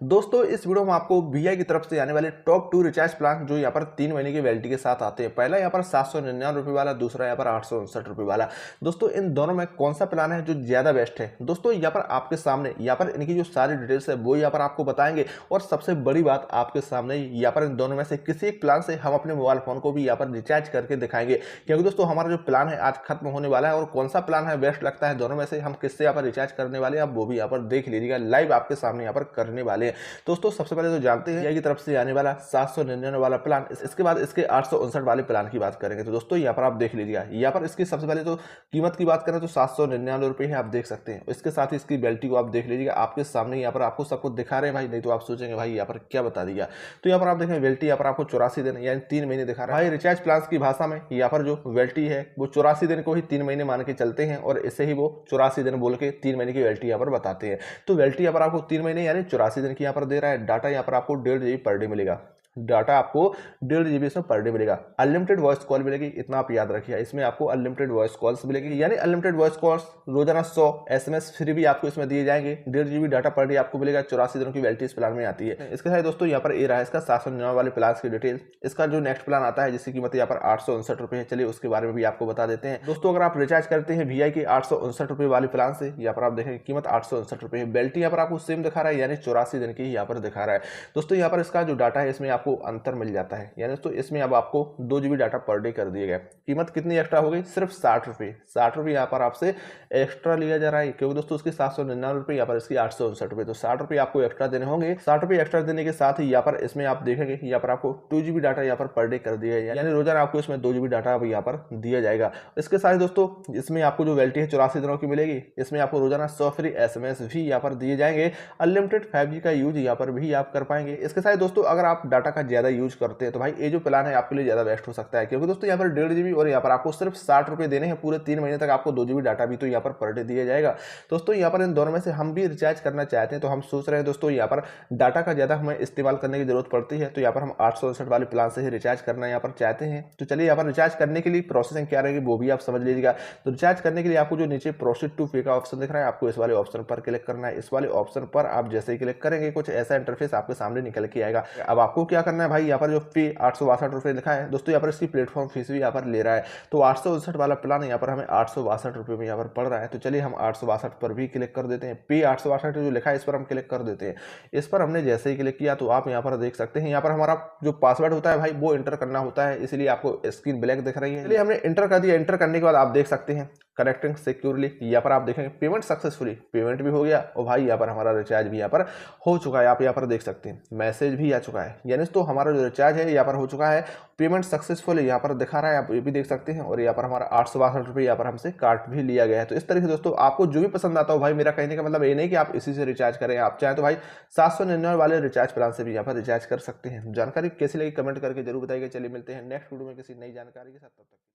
दोस्तों इस वीडियो में आपको वीआई की तरफ से आने वाले टॉप 2 रिचार्ज प्लान जो यहाँ पर 3 महीने की वैलिडिटी के साथ आते हैं। पहला यहाँ पर 799 रुपये वाला, दूसरा यहाँ पर 859 रुपये वाला। दोस्तों इन दोनों में कौन सा प्लान है जो ज़्यादा बेस्ट है? दोस्तों यहाँ पर आपके सामने यहाँ पर इनकी जो सारी डिटेल्स है वो यहाँ पर आपको बताएंगे। और सबसे बड़ी बात आपके सामने यहाँ पर इन दोनों में से किसी एक प्लान से हम अपने मोबाइल फोन को भी यहाँ पर रिचार्ज करके दिखाएंगे, क्योंकि दोस्तों हमारा जो प्लान है आज खत्म होने वाला है। और कौन सा प्लान है बेस्ट लगता है दोनों में से, हम किससे यहाँ पर रिचार्ज करने वाले हैं, आप वो भी यहाँ पर देख लीजिएगा। लाइव आपके सामने यहाँ पर करने वाले हैं। दोस्तों सबसे पहले तो जानते हैं की तरफ से आने वाला 799 वाला प्लान, इसके बाद इसके 859 वाले प्लान की बात करेंगे। तो दोस्तों यहाँ पर आप देख लीजिएगा, यहाँ पर इसकी सबसे पहले तो कीमत की बात करें तो 799 रुपये है, आप देख सकते हैं। इसके साथ ही इसकी वैलिडिटी को आप देख लीजिएगा, आपके सामने यहाँ पर आपको सब कुछ दिखा रहे हैं भाई, नहीं तो आप सोचेंगे भाई यहाँ पर क्या बता दिया। तो यहाँ पर आप देखें वैलिडिटी यहाँ पर आपको 84 दिन यानी 3 महीने दिखा रहा है। भाई रिचार्ज प्लान की भाषा में यहाँ पर जो वैलिडिटी है वो 84 दिन को ही 3 महीने मान के चलते हैं, और इसे ही वो 84 दिन बोल के 3 महीने की वैलिडिटी यहाँ पर बताते हैं। तो वैलिडिटी यहाँ पर आपको 3 महीने यानी 84 दिन की यहाँ पर दे रहा है। डाटा यहाँ पर आपको 1.5 GB पर डे मिलेगा। डाटा आपको 1.5 GB इसमें पर डे मिलेगा। अनलिमिटेड वॉइस कॉल मिलेगी, इतना आप याद रखिए। इसमें आपको अनलिमिटेड वॉइस कॉल्स मिलेगी, यानी अनलिमिटेड वॉइस कॉल्स रोजाना 100 SMS फ्री भी आपको इसमें दिए जाएंगे। 1.5 GB डाटा पर डे आपको मिलेगा। 84 दिनों की वैलिडिटी इस प्लान में आती है। इसके साथ दोस्तों यहाँ पर ये रहा है इसका 799 वाले प्लान की डिटेल। इसका जो नेक्स्ट प्लान आता है जिसकी कीमत यहाँ पर 859 रुपये है, चलिए उसके बारे में भी आपको बता देते हैं। दोस्तों अगर आप रिचार्ज करते हैं VI के 859 रुपये वाले प्लान से, यहाँ पर आप देखेंगे कीमत 859 रुपये है। वैलिडिटी यहाँ पर आपको सेम दिखा रहा है, यानी 84 दिन की यहाँ पर दिखा रहा है। दोस्तों यहाँ पर इसका जो डाटा है इसमें आपको अंतर मिल जाता है, यानी दोस्तों इसमें अब आपको 2 GB डाटा पर डे कर दिया गया। कीमत कितनी एक्स्ट्रा हो गई? सिर्फ 60 रुपये। 60 रुपये यहाँ पर आपसे एक्स्ट्रा लिया जा रहा है, क्योंकि दोस्तों उसकी 799 रुपये, यहाँ पर इसकी 859 रुपये। तो 60 रुपये आपको एक्स्ट्रा देने होंगे। 60 रुपये एक्स्ट्रा देने के साथ ही यहाँ पर इसमें आप देखेंगे यहाँ पर आपको 2 GB डाटा यहाँ पर डे कर दिया है, यानी रोजाना आपको इसमें 2 GB डाटा अब यहाँ पर दिया जाएगा। इसके साथ दोस्तों इसमें आपको जो वैलिडिटी है 84 दिनों की मिलेगी। इसमें आपको रोजाना 100 फ्री SMS भी यहाँ पर दिए जाएंगे। अनलिमिटेड 5G का यूज यहाँ पर भी आप कर पाएंगे। इसके साथ दोस्तों अगर आप डाटा का ज्यादा यूज करते हैं तो भाई ये जो प्लान है आपके लिए ज्यादा बेस्ट हो सकता है, क्योंकि दोस्तों यहाँ पर 1.5 GB और यहाँ पर आपको सिर्फ 60 रुपये देने हैं। पूरे 3 महीने तक आपको 2 GB डाटा भी तो यहाँ पर डे दिया जाएगा। दोस्तों यहाँ पर इन दोनों में से हम भी रिचार्ज करना चाहते हैं, तो हम सोच रहे हैं दोस्तों यहाँ पर डाटा का ज्यादा हमें इस्तेमाल करने की जरूरत पड़ती है, तो यहाँ पर हम 859 वाले प्लान से ही रिचार्ज करना यहाँ पर चाहते हैं। तो चलिए यहाँ पर रिचार्ज करने के लिए प्रोसेसिंग क्या रहेगी वो भी आप समझ लीजिएगा। तो रिचार्ज करने के लिए आपको जो नीचे प्रोसीड टू पे का ऑप्शन दिख रहा है, आपको इस वाले ऑप्शन पर क्लिक करना है। इस वाले ऑप्शन पर आप जैसे ही क्लिक करेंगे कुछ ऐसा इंटरफेस आपके सामने निकल के आएगा। अब आपको क्या करना है भाई, यहाँ पर जो फी 862 रुपये लिखा है दोस्तों, यहाँ पर इसकी प्लेटफॉर्म फीस भी यहाँ पर ले रहा है। तो 859 वाला प्लान यहाँ पर हमें 862 रुपये में यहाँ पर पड़ रहा है। तो चलिए हम 862 पर भी क्लिक कर देते हैं। पे 862 जो लिखा है इस पर हम क्लिक कर देते हैं। इस पर हमने जैसे ही क्लिक किया तो आप यहाँ पर देख सकते हैं, यहाँ पर हमारा जो पासवर्ड होता है भाई वो एंटर करना होता है, इसलिए आपको स्क्रीन ब्लैक दिख रही है। चलिए हमने एंटर कर दिया। एंटर करने के बाद आप देख सकते हैं कनेक्टिंग सिक्योरली, यहाँ पर आप देखेंगे पेमेंट सक्सेसफुली, पेमेंट भी हो गया और भाई यहाँ पर हमारा रिचार्ज भी यहाँ पर हो चुका है। आप यहाँ पर देख सकते हैं मैसेज भी आ चुका है, यानी तो हमारा जो रिचार्ज है यहाँ पर हो चुका है। पेमेंट सक्सेसफुल यहाँ पर दिखा रहा है, आप ये भी देख सकते हैं। और यहाँ पर हमारा 862 रुपये यहाँ पर हमसे काट भी लिया गया है। तो इस तरीके से दोस्तों आपको जो भी पसंद आता हो, भाई मेरा कहने का मतलब ये नहीं कि आप इसी से रिचार्ज करें, आप चाहें तो भाई 799 वाले रिचार्ज प्लान से भी यहाँ पर रिचार्ज कर सकते हैं। जानकारी कैसी लगी कमेंट करके जरूर बताइएगा। चलिए मिलते हैं नेक्स्ट वीडियो में किसी नई जानकारी के साथ, तब तक।